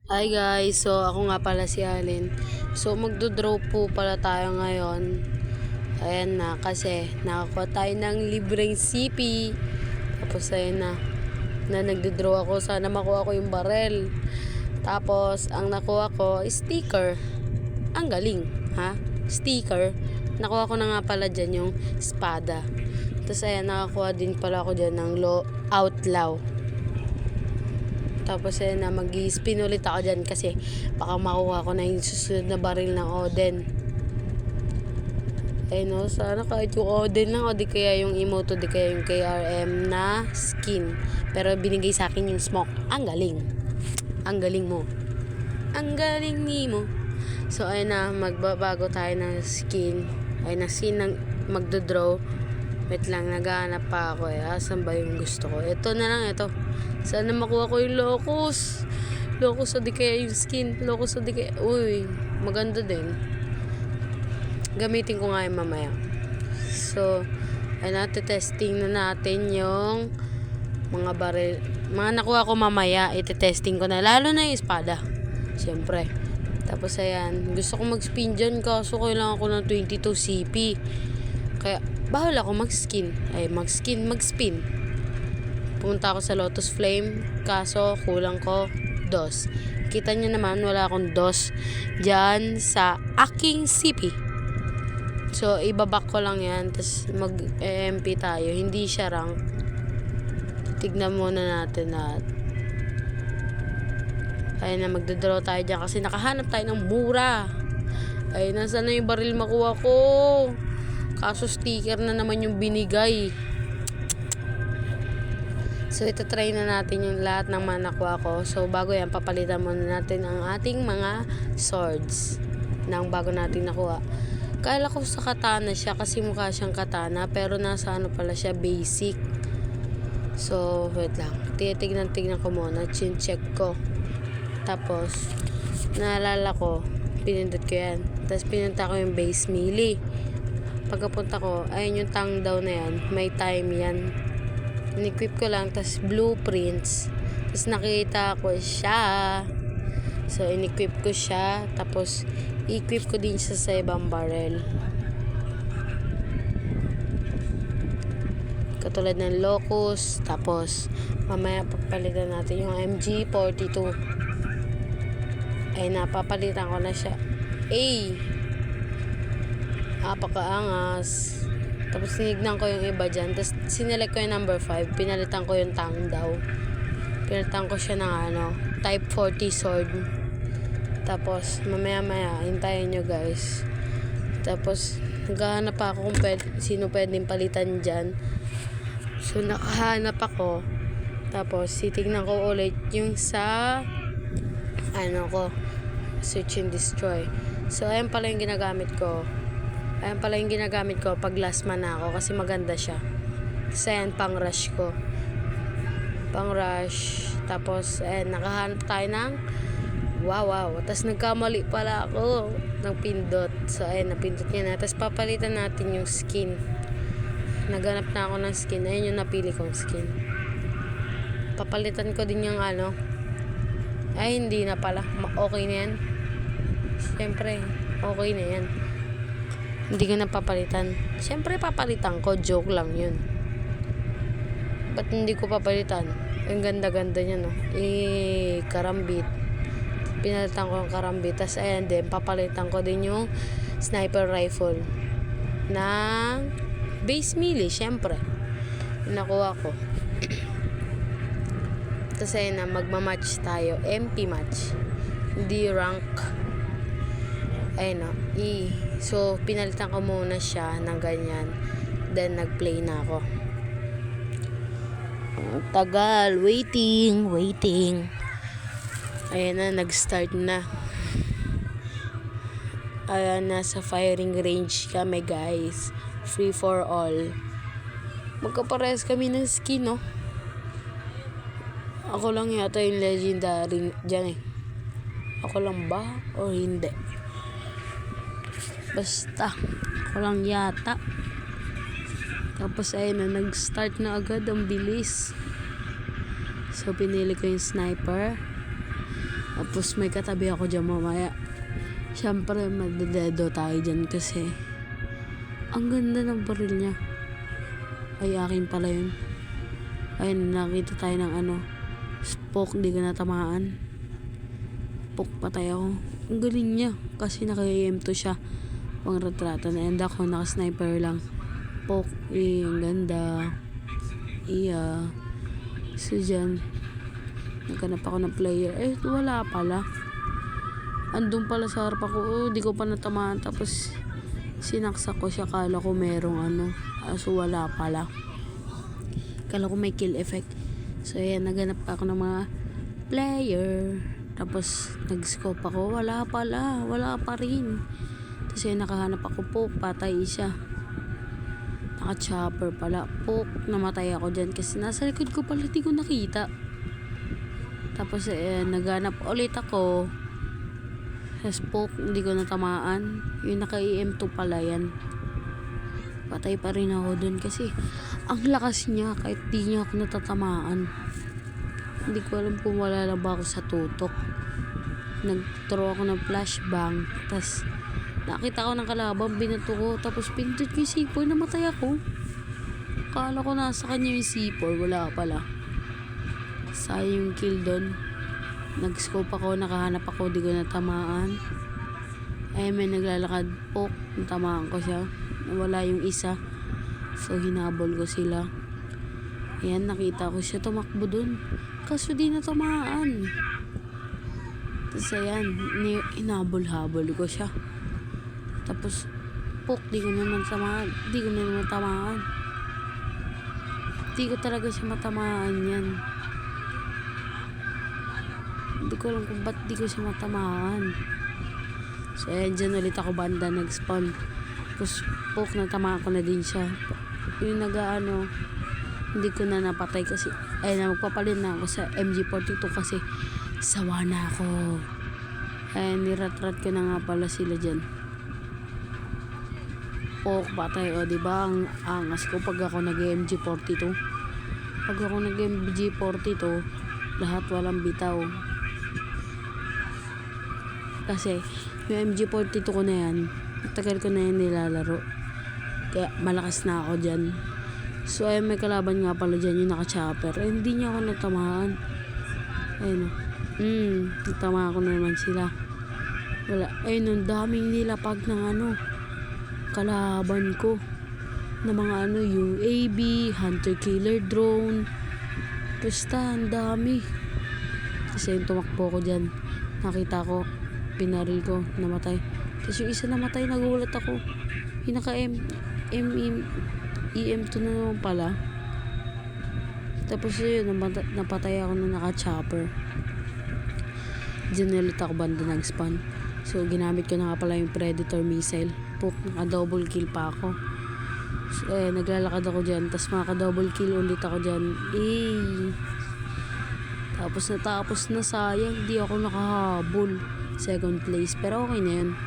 Hi guys, so ako nga pala si Alin. So magdo-draw po pala tayo ngayon. Ayan na, kasi nakakuha tayo ng libreng CP. Tapos ayan na nagdo-draw ako. Sana makuha ko yung barel. Tapos ang nakuha ko is sticker. Ang galing, ha? Sticker. Nakuha ko na nga pala dyan yung espada. Tapos ayan, nakakuha din pala ako dyan ng outlaw. Tapos na mag-spin ulit ako dyan kasi baka makuha ko na yung susunod na baril ng Oden. No, sana kahit yung Oden lang o di kaya yung emote o di kaya yung KRM na skin. Pero binigay sa akin yung smoke. Ang galing. Ang galing mo. Ang galing ni mo. So ayun na, magbabago tayo ng skin. Ayun na, skin ng magdodraw. Wait lang, naghahanap pa ako Asan ba yung gusto ko? Ito na lang, ito. Sana makuha ko yung locus. Locus o di kaya yung skin. Locus o di kaya... Uy, maganda din. Gamitin ko nga yung mamaya. So, ayun na, testing na natin yung mga baril. Mga nakuha ko mamaya, ite-testing ko na. Lalo na yung espada. Siyempre. Tapos ayan, gusto ko mag-spin dyan kaso kailangan ko ng 22 CP. Kaya, bawal ako mag-spin. Pumunta ako sa Lotus Flame, kaso kulang ko 2. Kita nyo naman, wala akong 2 dyan sa aking CP. So, ibabak ko lang yan, tapos mag-MP tayo. Hindi siya rank. Tignan muna natin na ayun na, magdodraw tayo dyan kasi nakahanap tayo ng mura. Ayun, nasa na yung baril makuha ko? Kaso sticker na naman yung binigay. So ito try na natin yung lahat ng mga nakuha ko. So bago yan, papalitan muna natin ang ating mga swords ng bago natin nakuha. Kala ko sa katana siya kasi mukha siyang katana, pero nasa ano pala siya, basic. So wait lang, tignan ko muna, check ko. Tapos naalala ko, pinindot ko yan. Tapos pinunta ko yung base melee. Pagkapunta ko, ayun yung tang daw na yan, may time yan. In-equip ko lang, tas blueprints. Tas nakita ko siya. So, in-equip ko siya. Tapos, i-equip ko din siya sa ibang barrel. Katulad ng Locus. Tapos, mamaya papalitan natin yung MG42. Ay, napapalitan ko na siya. Apakaangas. Tapos tinignan ko yung iba dyan. Tapos sinelect ko yung number 5. Pinalitan ko yung tang daw. Pinalitan ko siya ng type 40 sword. Tapos mamaya hintayin nyo guys. Tapos naghahanap ako kung sino pwedeng palitan dyan. So nakahanap ako. Tapos titignan ko ulit yung sa search and destroy. So ayan pala yung ginagamit ko. Pag last man na ako kasi maganda siya. Kasi ayan, pang rush ko. Tapos ayan, nakahanap tayo ng wow. Tapos nagkamali pala ako ng pindot. So ayan, napindot niya na. Tapos papalitan natin yung skin. Naghanap na ako ng skin. Ayan yung napili kong skin. Papalitan ko din yung ay hindi na pala. Okay na yan. Siyempre, okay na yan. Hindi ko na papalitan. Siyempre papalitan ko. Joke lang yun. Ba't hindi ko papalitan? Ang ganda-ganda niya, no? Karambit. Pinalitan ko yung karambit. Tapos ayan din, papalitan ko din yung sniper rifle. Ng base melee, siyempre. Nakuha ko. Tapos ayan na, magmamatch tayo. MP match. Hindi rank. Ayun no. So, pinalitan ko muna siya ng ganyan. Then, nag-play na ako. Tagal. Waiting. Ayan na, nag-start na. Ayan, nasa firing range kami guys. Free for all. Magkapares kami ng skin, no? Ako lang yata yung legendary dyan Ako lang ba? O hindi? Basta, ako lang yata. Tapos ayun na, nag-start na agad. Ang bilis. So, pinili ko yung sniper. Tapos may katabi ako dyan mamaya. Siyempre, madededo tayo dyan kasi ang ganda ng baril niya. Ay, akin pala yun. Ayun, nakita tayo ng spoke, di ka natamaan. Poke, patay ako. Ang galing niya kasi naka-AM2 siya. Pang retrato na end ako, naka-sniper lang. Poke, ang ganda. Iya. So dyan, naghanap ako ng player. Wala pala. Andun pala sa harap ako. Di ko pa natamaan. Tapos sinaksak ko siya. Kala ko merong so wala pala. Kala ko may kill effect. So ayan, naghanap pa ako ng mga player. Tapos nag-scope ako. Wala pala. Wala pa rin. Tapos ayan, nakahanap ako po. Patay siya. Naka-chopper pala. Namatay ako dyan kasi nasa likod ko pala, di ko nakita. Tapos naghanap ulit ako sa spoke, hindi ko natamaan. Yung naka-EM2 pala yan. Patay pa rin ako dun kasi ang lakas niya kahit di niya ako natatamaan. Hindi ko alam kung wala lang ba ako sa tutok. Nag-throw ako ng flashbang. Tapos nakita ko ng kalaban, binato ko, tapos pinindot ko yung C4, namatay ako. Kala ko nasa kanya yung C4, wala pala. Sayang yung kill doon. Nag-scope ako, nakahanap ako, di ko natamaan. May naglalakad, natamaan ko siya. Nawala yung isa. So hinabol ko sila. Ayan, nakita ko siya tumakbo doon. Kaso di natamaan. Tapos ayan, hinabol-habol ko siya. Tapos, di ko naman tamaan. Di ko naman tamaan. Di ko talaga siya matamaan yan. Hindi ko alam kung ba't di ko siya matamaan. So, ayan, dyan ulit ako banda nag-spawn. Tapos, natamaan ko na din siya. Yung hindi ko na napatay kasi, magpapalit na ako sa MG42 kasi sawa na ako. Ayan, nirat-rat ko na nga pala sila dyan. Patay, diba? Ang angas ko pag ako nag-MG42. Pag ako nag-MG42, lahat walang bitaw. Kasi, yung MG42 ko na yan, matagal ko na yan nilalaro. Kaya, malakas na ako dyan. So, may kalaban nga pala dyan, yung naka-chopper. Hindi niya ako natamaan. Ayun, natamaan ko na naman sila. Wala, ayun, daming nilapag ng kalaban ko na mga UAV, hunter killer drone, basta ang dami. Kasi yung tumakbo ko dyan, nakita ko, pinaril ko, namatay. Tapos yung isa namatay, nagulat ako. Yung naka EM2 na naman pala. Tapos yun, napatay ako na naka-chopper. Dyan ulit ako banda nag-spawn. So ginamit ko na nga pala yung Predator missile. Naka-double kill pa ako. So, naglalakad ako dyan. Tapos makaka-double kill ulit ako dyan. Tapos natapos na, sayang. Di ako nakahabol. Second place. Pero okay na yun.